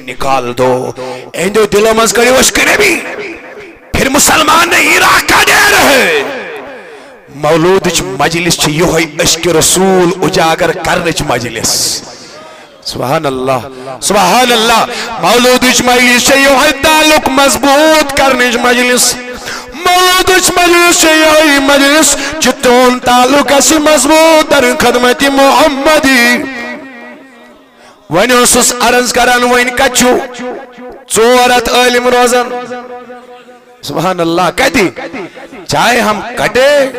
نکال دو اندو دلوں مز کری وشکنے بھی پھر مسلمان نہیں راکہ دے رہے مولود مجلس چھ یہ عشق رسول اجاگر کرنچ مجلس سبحان اللہ سبحان اللہ مولود مجلس چھ یہ تعلق مضبوط کرنچ مجلس مولود مجلس چھ یہ مجلس چتون تعلق اسی مضبوط در خدمت محمدی ونیو سس عرض کران وین کچو چورت علم روزن سبحان اللہ کہتی چاہے ہم کٹے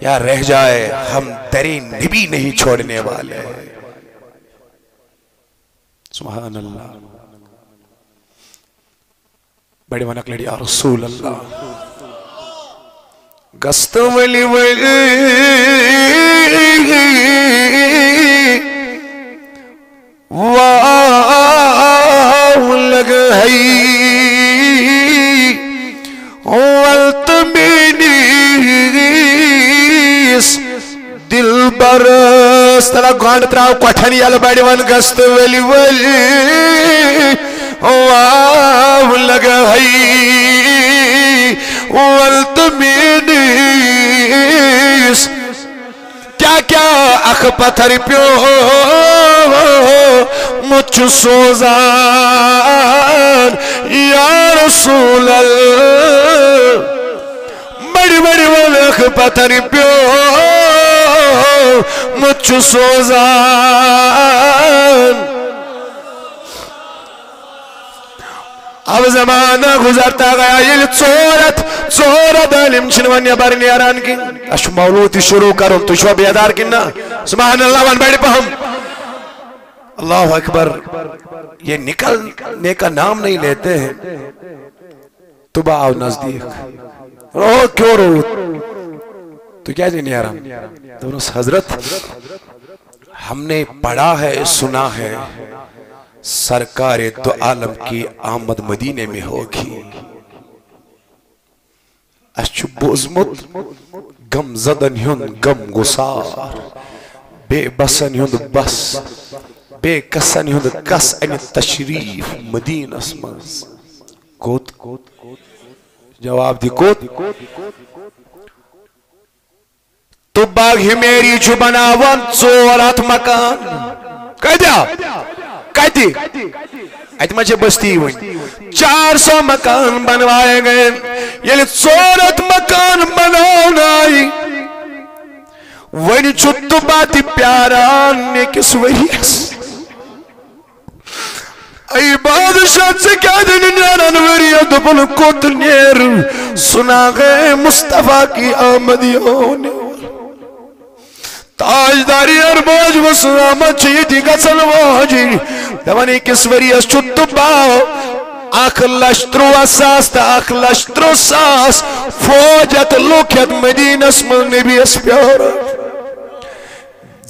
یا رہ جائے ہم تیری نبی نہیں چھوڑنے والے سبحان اللہ بڑی ونک لڑی یا رسول اللہ گست ولی ولی واو لگ ہے والتمینیس دل برس تلا گانڈ تراؤ کوٹھنی یال بیڑی ون گست ولی ولی واو لگ ہے والتمینیس کیا کیا اخ پتھر پیو مجھ سوزان یا رسول اللہ بڑی بڑی اخ پتھر پیو مجھ سوزان اب زمانہ گزرتا گیا یہ چورت علم چھنوانیا بار نیاران کی اش مولوتی شروع کرو تو شو بیدار کنا سبحان اللہ وان بیڑی پہم اللہ اکبر یہ نکلنے کا نام نہیں لیتے ہیں تو با آؤ نزدیک رو کیوں رو تو کیا جی نیاران دونوں حضرت ہم نے پڑھا ہے سنا ہے سرکار دو عالم کی آمد مدینے میں ہوگی اشو بوزمت گم زدن ہند گم گسار بے بسن ہند بس بے کسن ہند کس این تشریف مدینہ اسمز کوت جواب دی کوت تو باغ ہی میری جو بناوان چورات مکان کہہ دیا کہتی ایت مجھے بستی ہوئی 400 مکان بنوائے گئے یعنی چورت مکان بناؤنائی وینی چھتو باتی پیاران نے کس وریس ای بادشاہ سے کیا دن نیران وریت بن کت نیر سنا گئے مصطفیٰ کی آمدیوں نے تاجداری ارباج و سلامت چیتی گسل واجی دوانی کس وریس چھتو باؤ اخ لشترو اساس تا اخ لشترو ساس فوجت لوکیت مدینہ اسم نبی اس پیارا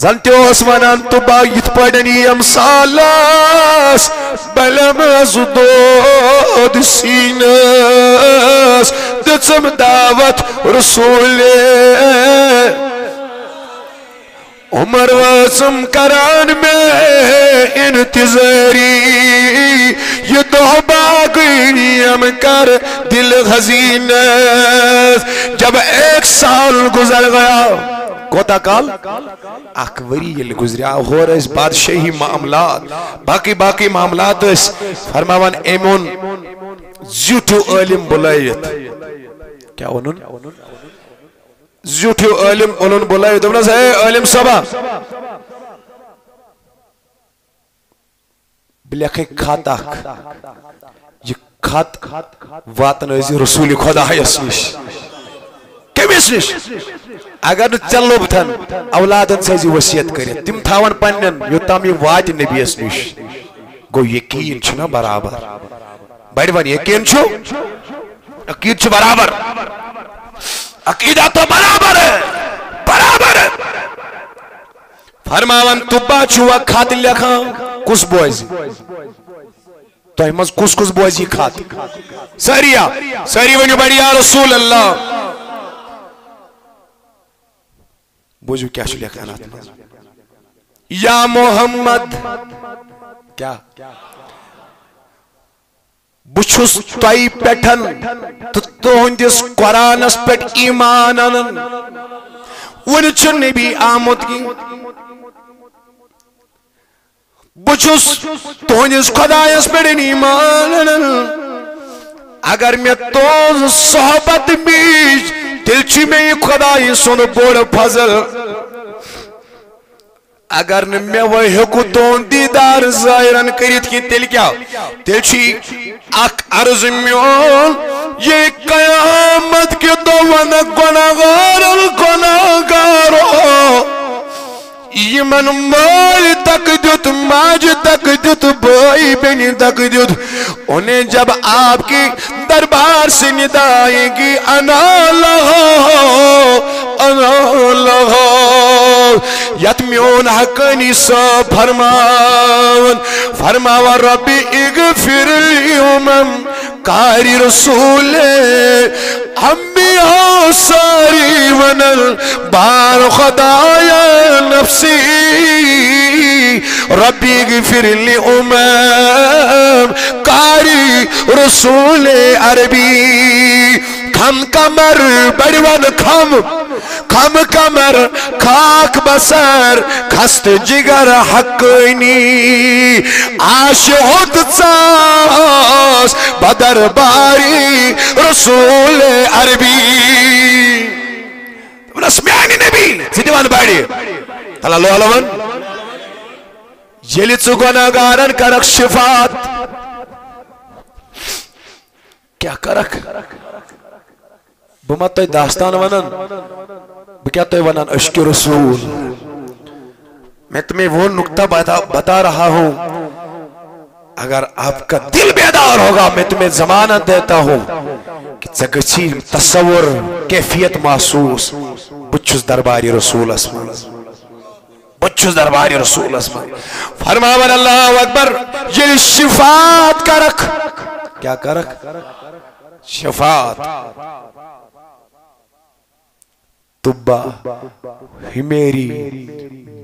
زنتیو اسمانان تو باگیت پڑنی امسالاس بلم ازدود سینس دچم دعوت رسول عمر واسم کران میں انتظاری یہ دو باغی ہم کر دل غزینس جب 1 سال گزر گیا کوتا کال اکوری یہ گزریا ہو رہا اس بادشاہی معاملات باقی معاملات اس فرماوان ایمون زیوٹو علم بلائیت کیا انہوں زیوٹو علم انہوں بلائیت دبنا سے علم سبا بلیخی خاتاک یہ خات واتن ایزی رسول خدا ہے اسنش کم اسنش اگر چلو بتن اولادن سے ایزی وسیعت کریں تم تھاون پنن یوتام یہ وات نبی اسنش گو یقین چھنا برابر بڑی بان یقین چھو عقید چھو برابر عقیدہ تو برابر ہے فرماون تبا چھوا کھات لکھا کس بوزی تو احمد کس بوزی کھات سری ونیو بڑی یا رسول اللہ بوزو کیا شو لکھا یا محمد کیا بچھس تائی پیٹھن تہندس قرآنس پیٹ ایمان انن ونچ نبی آمد کی بچھس تہندس خدایس پیٹ ایمان انن اگر میں توز صحبت بیچ تلچی میں خدای سن بوڑ فضل اگر میں وہ ہکو تون دیدار ظاہرن کریت کی تل کیا تلچی اک عرض میون یہ قیامت کے دوان گناہگار الگناہگارو یمن مال تک دیت ماج تک دیت بھائی بینی تک دیت انہیں جب آپ کی دربار سے ندائیں گی انا لہو یتمیون حقانی سا فرماون ربی اغفر لی امم قاری رسول انبیاء ساری ونل بار خدایا نفسی ربی اغفر لی امم قاری رسول عربی کھم کمر بڑیون کھم کمر خاک بسر کھست جگر حقینی عاشقت ساس بدر باری رسول عربی رسمیانی نبی سیدیوان باری اللہ اللہ علمان یلی گناہگارن کرک شفاعت کیا کرک بمت تو داستان ونن بکیا تو ونن عشق رسول میں تمہیں وہ نکتہ بتا رہا ہوں اگر آپ کا دل بیدار ہوگا میں تمہیں ضمانت دیتا ہوں کہ زگچی تصور کیفیت محسوس بچھس درباری رسول اسمان بچھس درباری رسول اسمان فرماون اللہ اکبر یہ شفاعت کرک کیا کرک شفاعت تبا ہی میری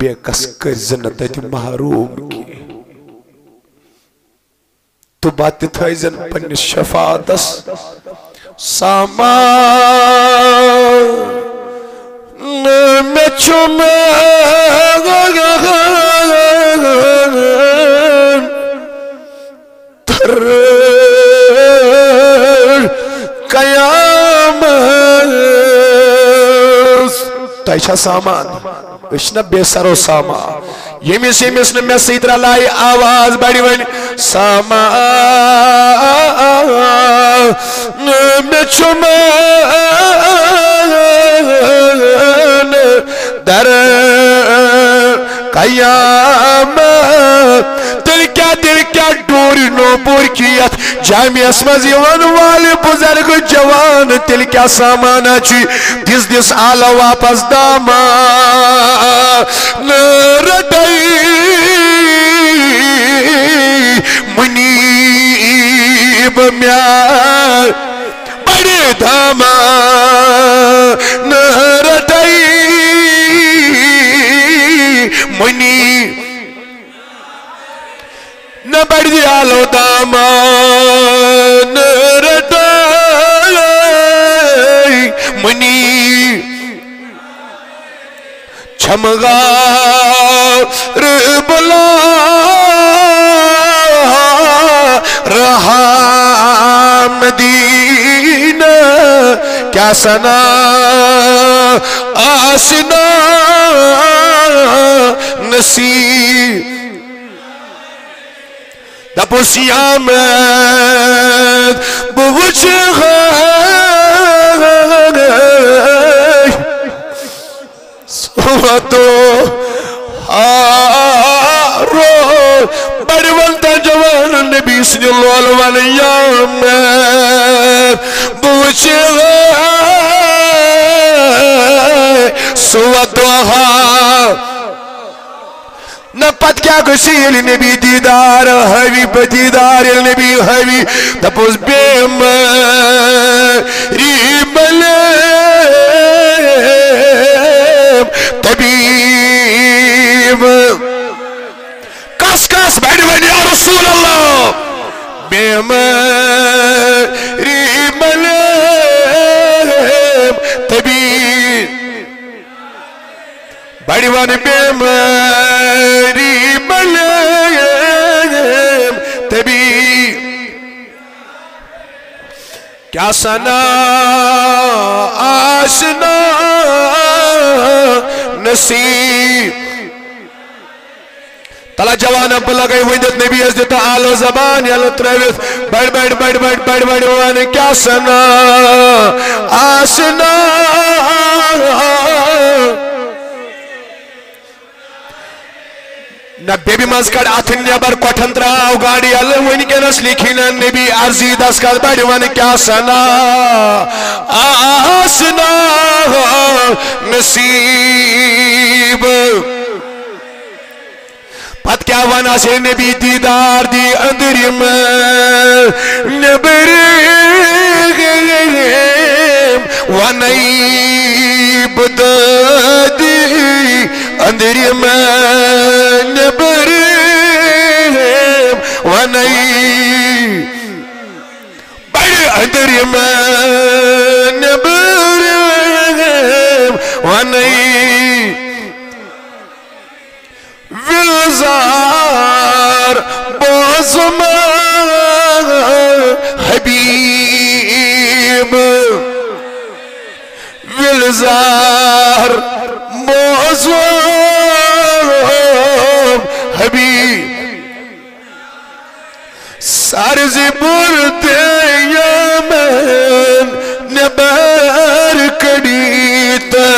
بے کس کر زنت محروم کی تبا تتھائی زن پن شفاعت سامان میں چھمے تر قیامت تائشہ سامان اشنا بے سر و سامان یمیس نے میں سیدر لائی آواز بڑی بڑی سامان میں چھمان در قیامت دل کیا ڈوری نو پور کیت جامع اسمز یوان والے بزرگ جوان دل کیا سامانا چی دس آلا واپس دامان رٹائی منیب میار بڑے دامان رٹائی منیب نہ بڑھ دیا لو دامان رٹائی منی چھمغار بلا رہا مدینہ کیا سنا آسنا نصیب دپو سیامت بوچھ غیر سواتو آرو بڑی ولتا جوان نبی صلی اللہ علیہ وسلم بوچھ غیر سواتو آرو نہ پت کیا گسیل نبی دیدار ہوئی بدیدار نبی ہوئی تپوز بے مری ملیم طبیب کس بیٹھ بنی یا رسول اللہ بے بیماری ملیم تبی بڑیوان بیماری ملیم تبی کیا سنا آشنا نصیب تلا جوان اب لگئی ویدت نبی از دیتا آلو زبان یالو ترویت بڑ وان کیا سنا آشنا نہ بیبی مزکڑ آتھن نیبر کوٹھن تراؤ گاڑی اللہ وین کے نسلی کھینا نبی عرضی دس کر بڑی وان کیا سنا آسنا نصیب پت کیا وانا سے نبی دیدار دی اندری میں نبریم وانیب دادی اندری میں نبریم وانیب بڑی اندری میں نبریم وانیب ولزار بازما حبیب ولزار بازما حبیب سارزی برتے یمن نبر کڑیتا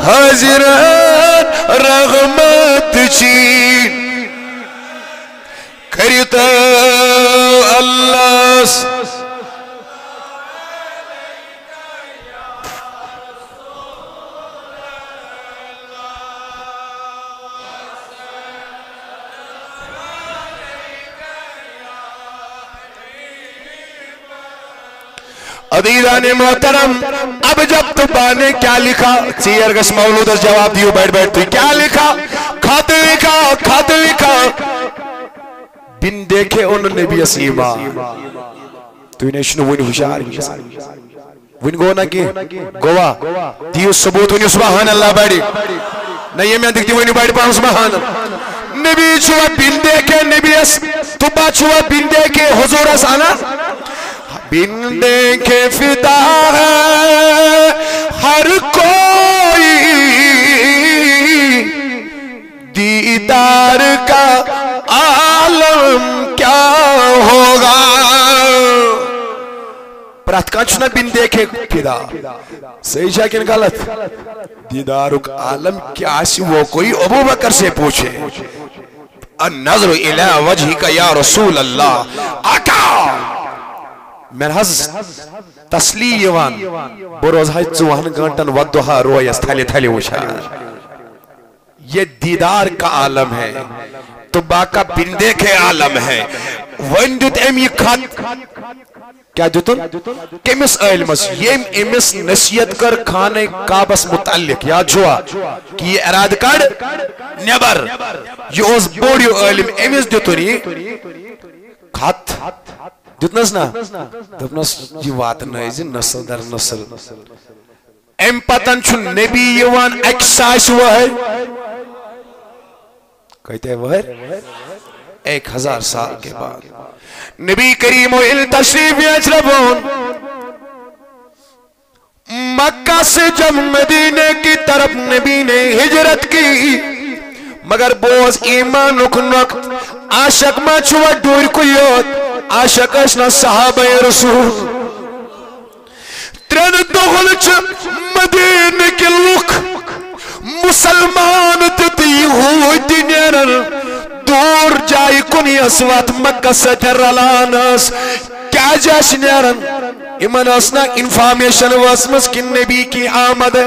حضرت رغمت چین کرتا اللہ عزیزان محترم اب جب طبا نے کیا لکھا سیرگس مولود اس جواب دیو بیٹھ تو کیا لکھا خط لکھا بن دیکھے ان نبی اسیمہ تو انہیں شنو ونی ہوشار ون گو نا کی گوا دیو ثبوت ونی سبحان اللہ بیٹھی نا یہ میں دکھتی ونی بیٹھ پاہم سبحان اللہ نبی چھوا بن دیکھے نبی اس طبا چھوا بن دیکھے حضور اس آنا بن دیکھے فدا ہے ہر کوئی دیدار کا عالم کیا ہوگا پرات کانچنا بن دیکھے فدا صحیح شاکن غلط دیدار کا عالم کیا سی وہ کوئی ابو بکر سے پوچھے النظر الى وجهك یا رسول اللہ آقا میں حض تسلی یوان بروز ہے 4 گھنٹن ودوہا رویس تھلی وشا یہ دیدار کا عالم ہے تو باقا بندے کے عالم ہے وندت امی خط کیا دیتن کمس علمس یم امس نصیت کر کھانے کعبس متعلق یاد چھوا کہ یہ اراد کر نیبر یہ اس بوڑیو علم امس دیتنی خط دیتنس نا دبنس یہ وات نائزی نسل در نسل ام پتن چھو نبی یوان اکساس ہوا ہے کہتے ہیں وہ ہے 1000 سال کے بعد نبی کریم و تشریف یجربون مکہ سے جب مدینے کی طرف نبی نے ہجرت کی مگر بوز ایمان نکت عاشق ما چھوا دور کویوت عاشق اشنا صحابہ رسول ترین دخل چھ مدینہ کے لوگ مسلمان تتی یہودی نیرن دور جائی کنی اسوات مکہ ستر رلانس کیا جاش نیرن ایمان اسنا انفارمیشن واسمس کی نبی کی آمد ہے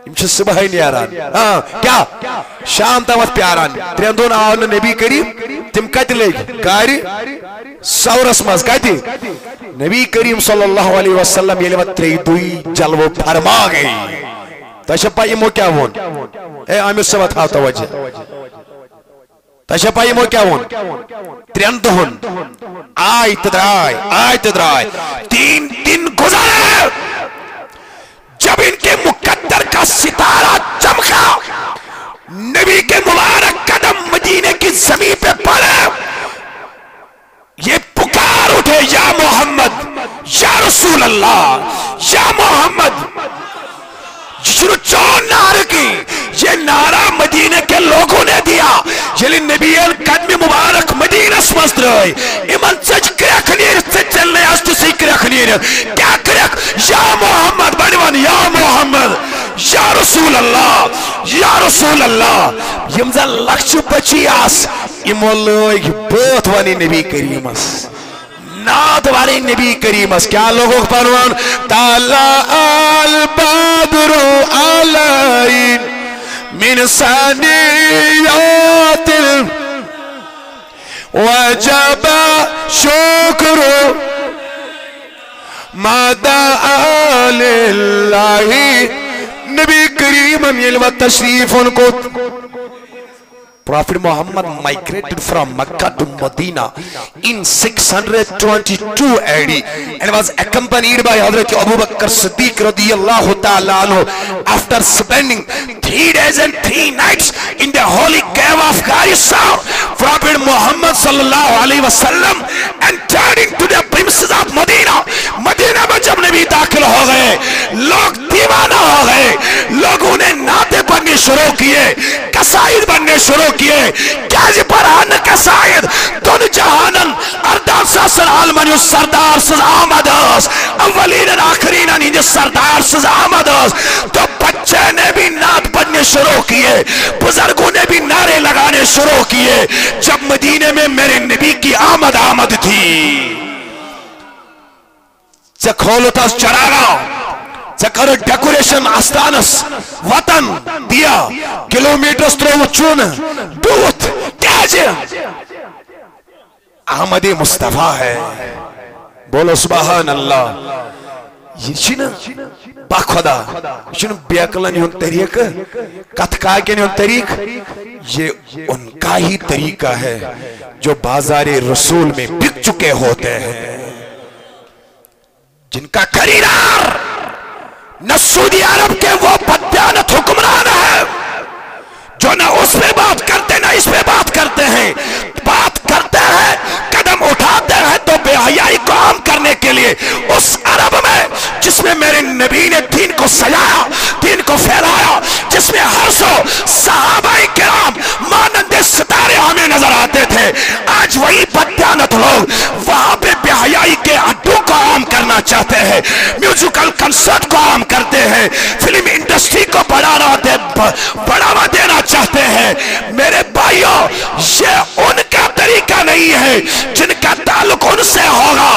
امچہ صبح نیران کیا شام تاوت پیاران ترین دون آن نبی کریم تم کتی لے گاری سورس مز کتی نبی کریم صلی اللہ علیہ وسلم یہ لوت تری دوئی جلو پھرما گئی تشپا یہ مو کیا ہون اے آمیس سے بتاؤ توجہ تشا پائی مو کیا ون 3 دہن آئی تدرائی 3 دن گزارے جب ان کے مقدر کا ستارہ چمکا نبی کے مبارک قدم مدینے کی زمین پہ پڑے یہ پکار اٹھے یا محمد یا رسول اللہ یا محمد شروع چون نعرہ کی یہ نعرہ مدینہ کے لوگوں نے دیا یلی نبی قدم مبارک مدینہ سمست رہے ایمان سچ کرک نیر سچ چلنے آستے سی کرک نیر کیا کرک یا محمد بڑیوان یا محمد یا رسول اللہ یمزا لکچ بچی آس امولوگ بہت وانی نبی کریم اس ناد والی نبی کریم اس کیا لوگوں پروان تالا البدر علین من ثنیات وجب شکر مدعا للہ نبی کریم یلوہ تشریف ان کو Prophet Muhammad migrated from Makkah to Medina in 622 AD and was accompanied by Hazrat Abu Bakr Siddiq radiyallahu ta'ala anhu. After spending 3 days and 3 nights in the holy cave of Ghar Sawr, Prophet Muhammad sallallahu alaihi wasallam entered into the premises of Medina. Medina میں جب نبی داخل ہو گئے لوگ دیوانہ ہو گئے لوگوں نے نعتیں پڑھنے شروع کیے قصائد بننے شروع کیے کیا جی پرہن قصائد دن جہانن اردان ساسر عالمانی سردار سز آمد اس اولین آخرین انہیں سردار سز آمد اس تو بچے نے بھی نعت پڑھنے شروع کیے بزرگوں نے بھی نعرے لگانے شروع کیے جب مدینے میں میرے نبی کی آمد تھی کھولو تا چراغا کرو ڈیکوریشن آستانس وطن دیا کلومیٹرز ترو چون دوت کیجے احمد مصطفیٰ ہے بولو سبحان اللہ یہ چھنا باخدا چھنا بیاکلن یون طریق کتکا کے یون طریق یہ ان کا ہی طریقہ ہے جو بازار رسول میں بک چکے ہوتے ہیں جن کا خریدار نہ سعودی عرب کے وہ بددیانت حکمران ہے جو نہ اس پہ بات کرتے نہ اس پہ بات کرتے ہیں قدم اٹھاتے ہیں تو بے حیائی کو عام کرنے کے لیے اس عرب میں جس میں میرے نبی نے دین کو سجایا دین کو پھیلایا جس میں ہر سو صحابہ کرام مانند ستارے ہمیں نظر آتے تھے آج وہی بددیانت لوگ وہاں پہ بے حیائی کے اڈوں کو عام کرنا چاہتے ہیں میوزیکل کنسرٹ کو عام کرتے ہیں فلم انڈسٹری کو بڑھاوا دینا چاہتے ہیں میرے بھائیوں یہ ان کا طریقہ نہیں ہے جن کا تعلق ان سے ہوگا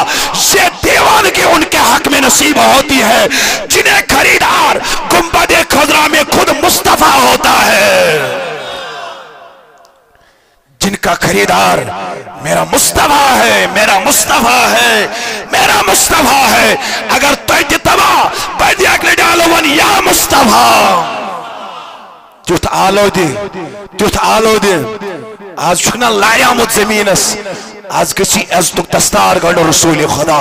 یہ دیوانگی ان کے حق میں نصیب ہوتی ہے جنہیں خریدار گنبد خضرا میں خود مصطفیٰ ہوتا ہے جن کا خریدار میرا مصطفیٰ ہے میرا مصطفیٰ ہے میرا مصطفیٰ ہے اگر تو اتباع بیدی اکلی ڈالو ون یا مصطفیٰ تیوت آلو دے آج چھکنا لایا مت زمینس آج کسی عزتک دستار گنن رسول خدا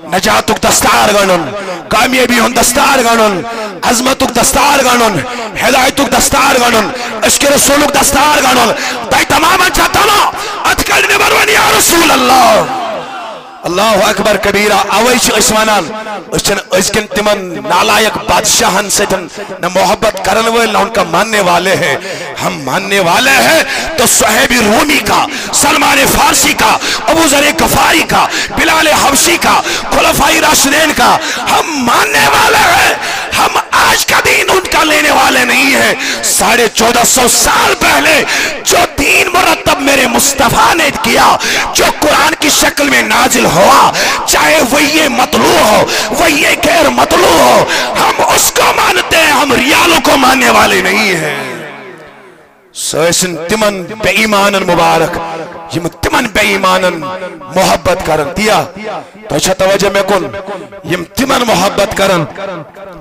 نجاتک دستار گنن کامیابی ہن دستار گنن عظمتک دستار گنن ہدایتک دستار گنن عشق رسولک دستار گنن تائی تماما چاہتا اتکل نبرون یا رسول اللہ اللہ اکبر کبیرہ آوائش اسوانان اسکن تمن نالائک بادشاہن سے نہ محبت کرن ہوئے نہ ان کا ماننے والے ہیں ہم ماننے والے ہیں تو صحیبی رومی کا سلمان فارسی کا ابو ذر غفاری کا بلال حبشی کا خلفائی راشدین کا ہم ماننے والے ہیں ہم آج کا دین ان کا لینے والے نہیں ہیں 1450 سال پہلے جو دین مرتب میرے مصطفیٰ نے کیا جو قرآن کی شکل میں نازل ہوا چاہے وہی مطلوع ہو وہی غیر مطلوع ہو ہم اس کو مانتے ہیں ہم ریالوں کو ماننے والے نہیں ہیں سویسن تمن بے ایمانن مبارک یم تمن بے ایمانن محبت کرن دیا تو اچھا توجہ میں کن یم تمن محبت کرن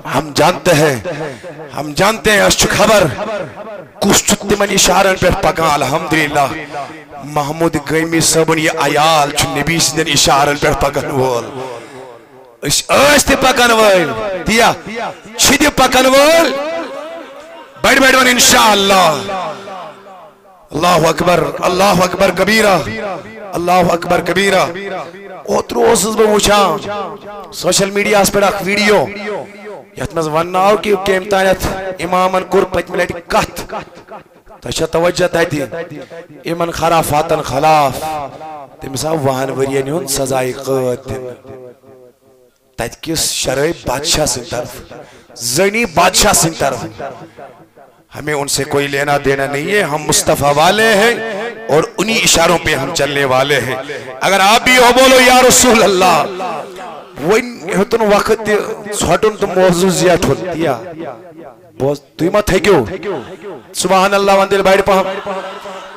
ہم جانتے ہیں اس خبر کس تمن اشارن پہ پکان الحمدللہ محمود گیمی صبن یہ عیال نبی سندن اشارن پہ پکان وول تی پکان وول دیا چھتی پکان وول بڑھ ون انشاءاللہ اللہ اکبر کبیرہ اللہ اکبر کبیرہ اوترو اسس بہ وچھان سوشل میڈیا اس پہ اخ ویڈیو یت مز وناو کہ کیم تانیت امامن کور پتمہ لٹہ کتھ تہ توجہ تتی امن خرافاتن خلاف تمس آو 20 ورین ہند سزائے قید دن تت کس شرعی بادشاہ سن طرف زنی بادشاہ سن طرف ہمیں ان سے کوئی لینا دینا نہیں ہے ہم مصطفیٰ والے ہیں اور انہی اشاروں پہ ہم چلنے والے ہیں اگر آپ بھی ہو بولو یا رسول اللہ وین ہتن وقت چھٹن تو موضوع زیادہ ہوتیا تو مت ہے کیوں سبحان اللہ وندل بائڑ پہم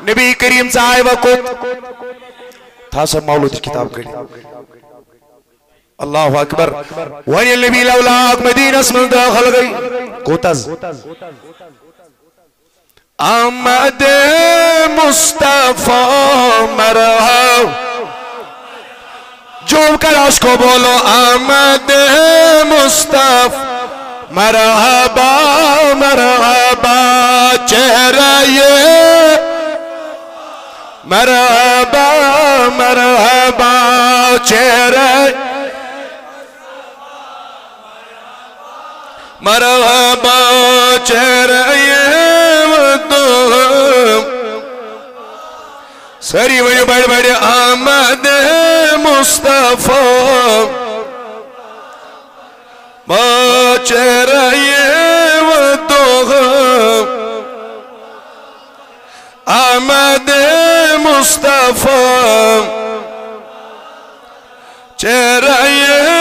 نبی کریم صاحب وقت تھا سب مولود کتاب کری اللہ اکبر وین النبی لولاک مدینہ اسم داخل گئی کوتاز آمد مصطفیٰ مرحب جو کلاش کو بولو آمد مصطفیٰ مرحبا مرحبا چہرہ یہ مرحبا مرحبا چہرہ مرحبا چہرہ یہ سری وی بڑھ بڑھ آمد مصطفیٰ ما چہرہ یہ آمد مصطفیٰ چہرہ یہ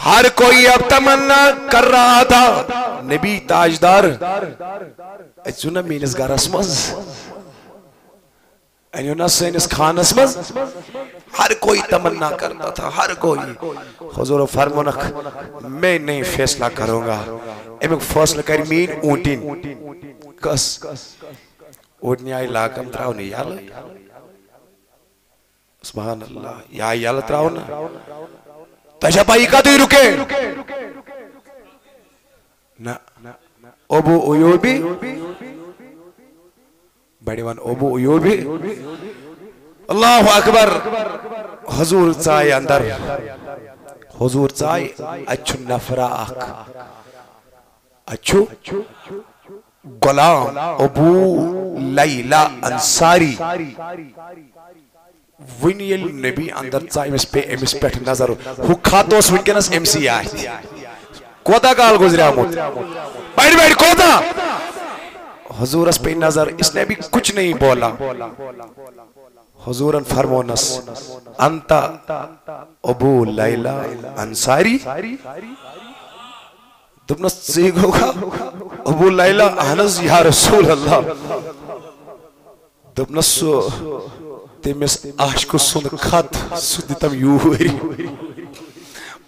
ہر کوئی اب تمنا کر رہا تھا نبی تاجدار سنہ مینس گھرس مز سینس خانس مز ہر کوئی تمنا کرتا تھا ہر کوئی حضور فرمونک میں نہیں فیصلہ کروں گا امیک فیصلہ کر مین اونٹین کس اونٹنی آئی لاکم تراؤ نہیں یال سبحان اللہ یا یال تراؤ نا تجھا پائی کا تو ہی رکے نا ابو ایوبی بڑی وان ابو ایوبی اللہ اکبر حضور چاہے اندر حضور چاہے اچھو نفرہ آکھ اچھو غلام ابو لیلہ انصاری ونیل نبی اندر چاہے امس پیٹھ نظر ہو کھاتوس ونکنس ایم سی آئی کوتا کال گزرے آمود بیٹھ بیٹھ کوتا حضور اس پہ نظر اس نے بھی کچھ نہیں بولا حضورن فرمونس انتا ابو لیلہ انصاری دبنس سیگ ہوگا ابو لیلہ احنس یا رسول اللہ دبنس تیمیس عاشق سن خط سدتم یوری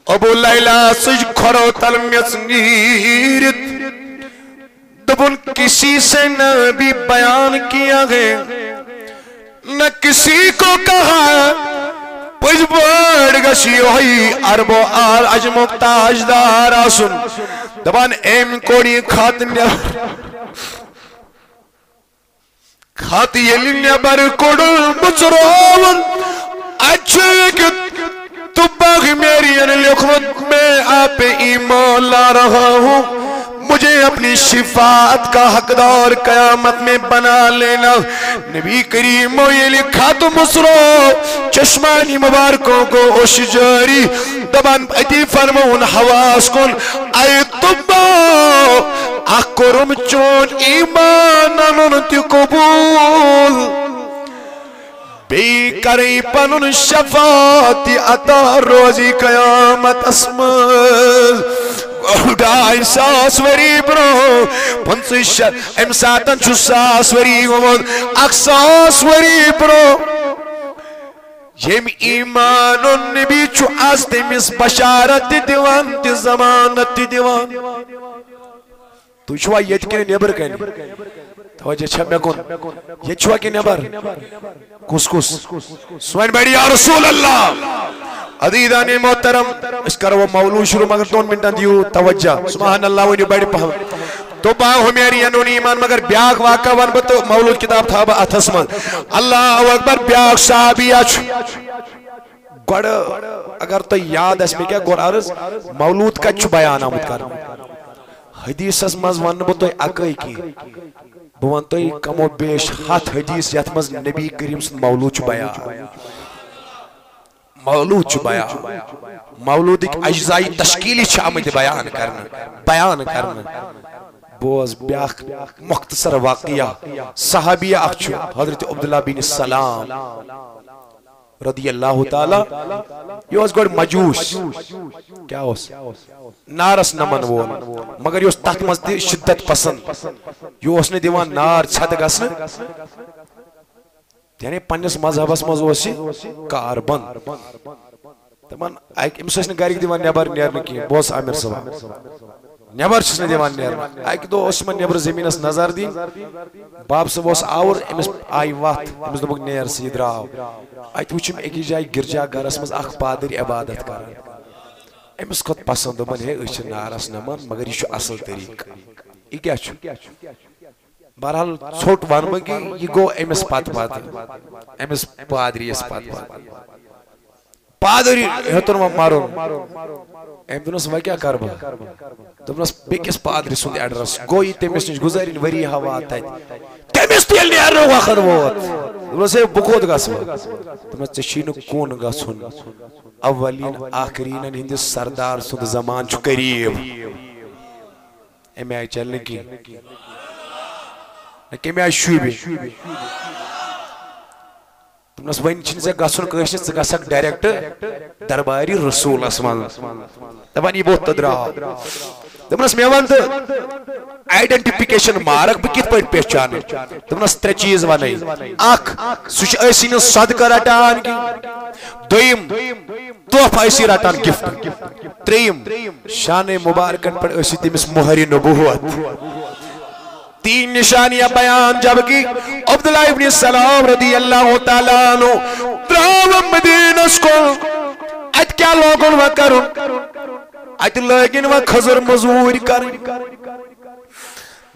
ابو لیلہ سج کھرو تلمیس نیرت دبن کسی سے نہ بھی بیان کیا گئے نہ کسی کو کہا پج بڑھ گشی ہوئی عرب و آل عجمک تاجدار آسن دبان ایم کوڑی کھاتی یلی نیبر کوڑل مچرون اچھے کہ تو باغ میری ان لکھوت میں آپ ایمان لا رہا ہوں مجھے اپنی شفاعت کا حقدار قیامت میں بنا لینا نبی کریم یہ لکھا تو مصرو چشمانی مبارکوں کو اوش جاری دبان اتی فرمون حواس کن اے طبا اکرم چون ایمان انتی قبول بی کری پنن شفاعتی عطا روزی قیامت اسمال گوڑائی ساس وری برو پنسی شر امساتن چھو ساس وری ومد اک ساس وری برو یم ایمان النبی چھو از تمس بشارت دیوان تی ضمانت دیوان تو چھوا یت کن نیبر کن توجہ چھا میں کن یہ چھوا کی نیبر کس کس سوائن بیڑی یا رسول اللہ عدیدان محترم اس کرو مولود شروع مگر 2 منٹن دیو توجہ سبحان اللہ ونیو بیڑی پہم تو باہو میری انون ایمان مگر بیاک واقع ون بتو مولود کتاب تھا با اتھس من اللہ اکبر بیاک صحابی اچھ گوڑ اگر تو یاد اس میں کیا گوڑ عرض مولود کا چھو بیان آمد کر حدیث اس مز ون بتو اکائی کی بوان تو کم و بیش ہاتھ حدیث یت مز نبی کریم سن مولود چھو بیان مولود چھو بیان مولود ایک اجزائی تشکیلی چھو آمد بیان کرنا بوز بیاک مختصر واقعہ صحابیہ اکچو حضرت عبداللہ بن السلام رضی اللہ تعالی یہ اس گوڑ مجوس کیا اس نارس نمن وول مگر یہ اس تحت مزدی شدت پسند یہ اس نے دیوان نار چھت گسن یعنی پنیس مذہبس مزوسی کاربن تمام امس اس نے گاریک دیوان نیبر نیرن کی بوس عامر صبح نیبر چھس نے دیوان نیرن ایک دو اس من نیبر زمین اس نظر دی باب سے بوس آور امس آئی وقت امس دبک نیر سید راو ایت وچم ایکی جائی گرجا گرس مز اخ پادر عبادت کرن امس خود پسند من ہے اچھ نارس نمان مگر یہ چھو اصل طریق یہ کیا چھو بہرحال چھوٹ ورم کی یہ گو امس پات امس پادری اس پات پادری ہتن و مارون ایم دونس و کیا کربا دونس بیکس پادری سند ایڈرس گوئی تمس نش گزارین وری ہوا تت تمس تیل نیرو وخر ووت دونس بکود گس دونس چشین کون گسن اولین آخرین ہند سردار سند زمان چھ قریب ایم آئی چلنے کی کمی آئی شویبی تمس ون چھن سے گسن کٲنٛسہِ ژٕ گژھکھ ڈائریکٹ درباری رسولس منٛز دپان یہِ بوٚت تہٕ درٛاو دپنس مےٚ ون تہٕ آئیڈینٹیفکیشن مارک بہٕ کِتھ پٲٹھۍ پہچانہٕ دپنس 3 چیٖز ونے اکھ سُہ چھُ أسی نہٕ صدقہٕ رٹان کینٛہہ دوٚیِم تحفہٕ أسی رٹان گفٹ ترٛیٚیِم شانہِ مبارکن پٮ۪ٹھ ٲسۍ تٔمِس مۄہرِ نبوت 3 نشانیاں بیان جب کی عبداللہ ابن السلام رضی اللہ تعالیٰ عنہ تراو مدینس کو ات کیا لوگن و کرن ات لگن و خضر مزور کرن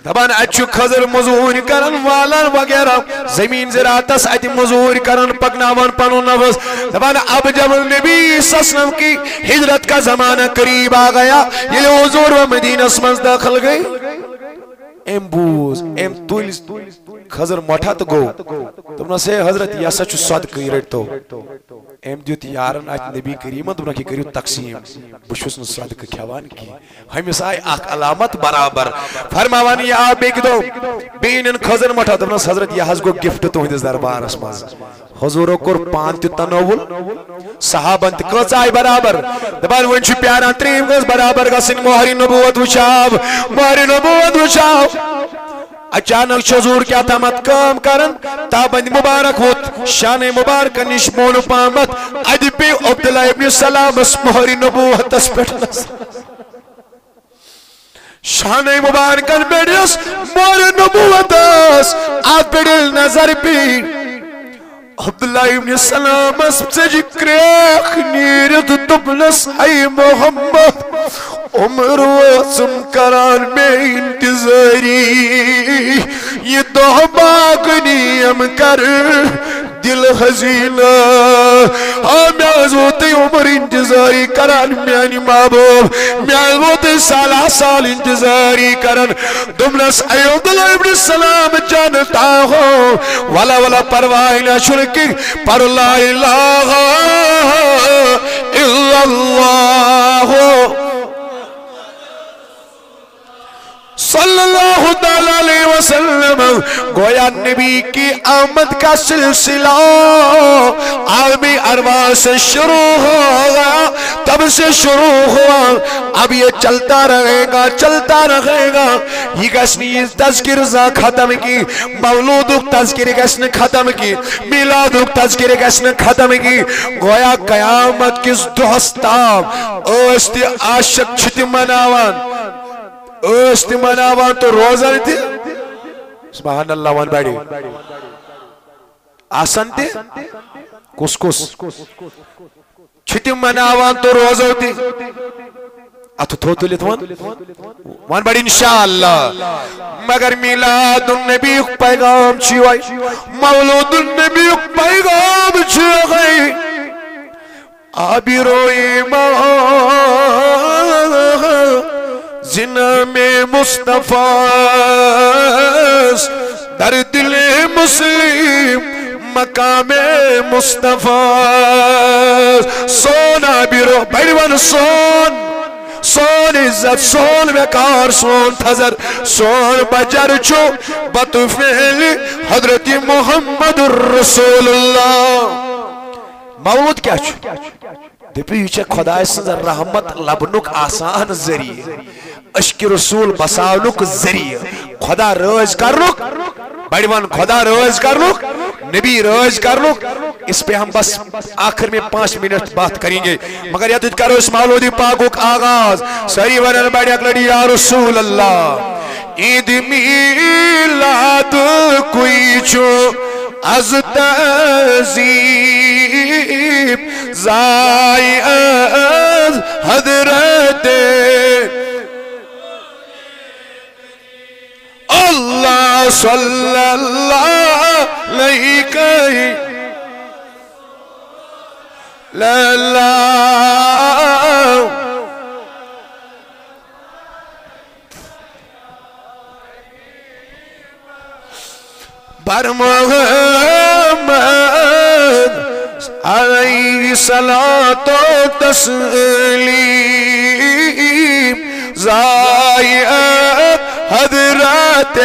دبان اچھو خضر مزور کرن والن وغیرہ زمین زراعتس ات مزور کرن پکناون پنو نفس دبان اب جب نبی صلی اللہ علیہ وسلم کی ہجرت کا زمانہ قریب آ گیا یہ حضور و مدینہ اسمز داخل گئی ایم بوز ایم تولیس خضر موٹھا تو گو تمنا سے حضرت یا سچو صدقی رٹو ایم دیوت یارن آج نبی کریمہ تمنا کی کریو تقسیم بشوس نو صدق کھیوان کی ہمیس آئی اک علامت برابر فرماوانی یا آپ ایک دو بینن خضر موٹھا تمنا سے حضرت یا حض کو گفٹ تو ہندس دربار اسماز حضورو کور پانتی تنوول صحابان تی کچھ آئی برابر دبان ونچو پیاران تریم گز برابر گسن مہری نبوت وچاو اچانک حضور کیا تامت کام کرن تابند مبارک ہوت شان مبارک نش مون پامت ادی پی عبداللہ ابن السلام اس مہری نبوت اس پیٹھ شان مبارکن بیڑیس مہری نبوت اس آت بیڑیل نظر پی عبداللہ ابن السلام اس سجکریخ نیرد دبلس ای محمد عمر واسم کران میں انتظاری یہ دو باغنی ام کر دل حزینہ میں آزوتی عمر انتظاری کران میانی محبوب میں آزوتی سال انتظاری کران دمنس ای عبداللہ ابن السلام جانتا ہو والا پروائنہ شرکی پر لا الہ الا اللہ صلی اللہ علیہ وسلم گویا نبی کی آمد کا سلسلہ عالمی ارواح سے شروع ہوگا، تب سے شروع ہوا، اب یہ چلتا رہے گا چلتا رہے گا۔ یہ گسنی تذکر زا ختم کی، مولود تذکر گسن ختم کی، میلاد تذکر گسن ختم کی، گویا قیامت کس دوستاب اوستی عاشق چھتی مناوان، اوستی مناوان تو روزن تھی سبحان اللہ وان بیڑی آسان تھی کس کس چھتی مناوان تو روزن تھی اتو تھوتو لیتوان وان بڑی انشاءاللہ مگر میلاد النبی پیغام چھوائی، مولود النبی پیغام چھوائی، آبی روئی زنا میں مصطفیٰ در دل مسلم مقام مصطفیٰ سون آبی رو بیڑوان سون عزت سون وقار سون تھزر سون بجر چھو بطفیل حضرت محمد الرسول اللہ مولود کیا چھو دیپی یہ چھے خدای سنزر رحمت لبنک آسان ذریعے عشق رسول بسانک ذریعے خدا روز کر رک بڑیوان خدا روز کر رک نبی روز کر رک۔ اس پہ ہم بس آخر میں 5 منٹ بات کریں گے مگر یا تجھ کرو اس مولودی پاکو کا آغاز سری ونن بڑی اکلڑی یا رسول اللہ عید میلاد کوئی چھو از تہذیب زائی از حضرت اللہ صلی اللہ علیہ لا بر محمد علیہ صلاۃ و تسلیم زائد حضرت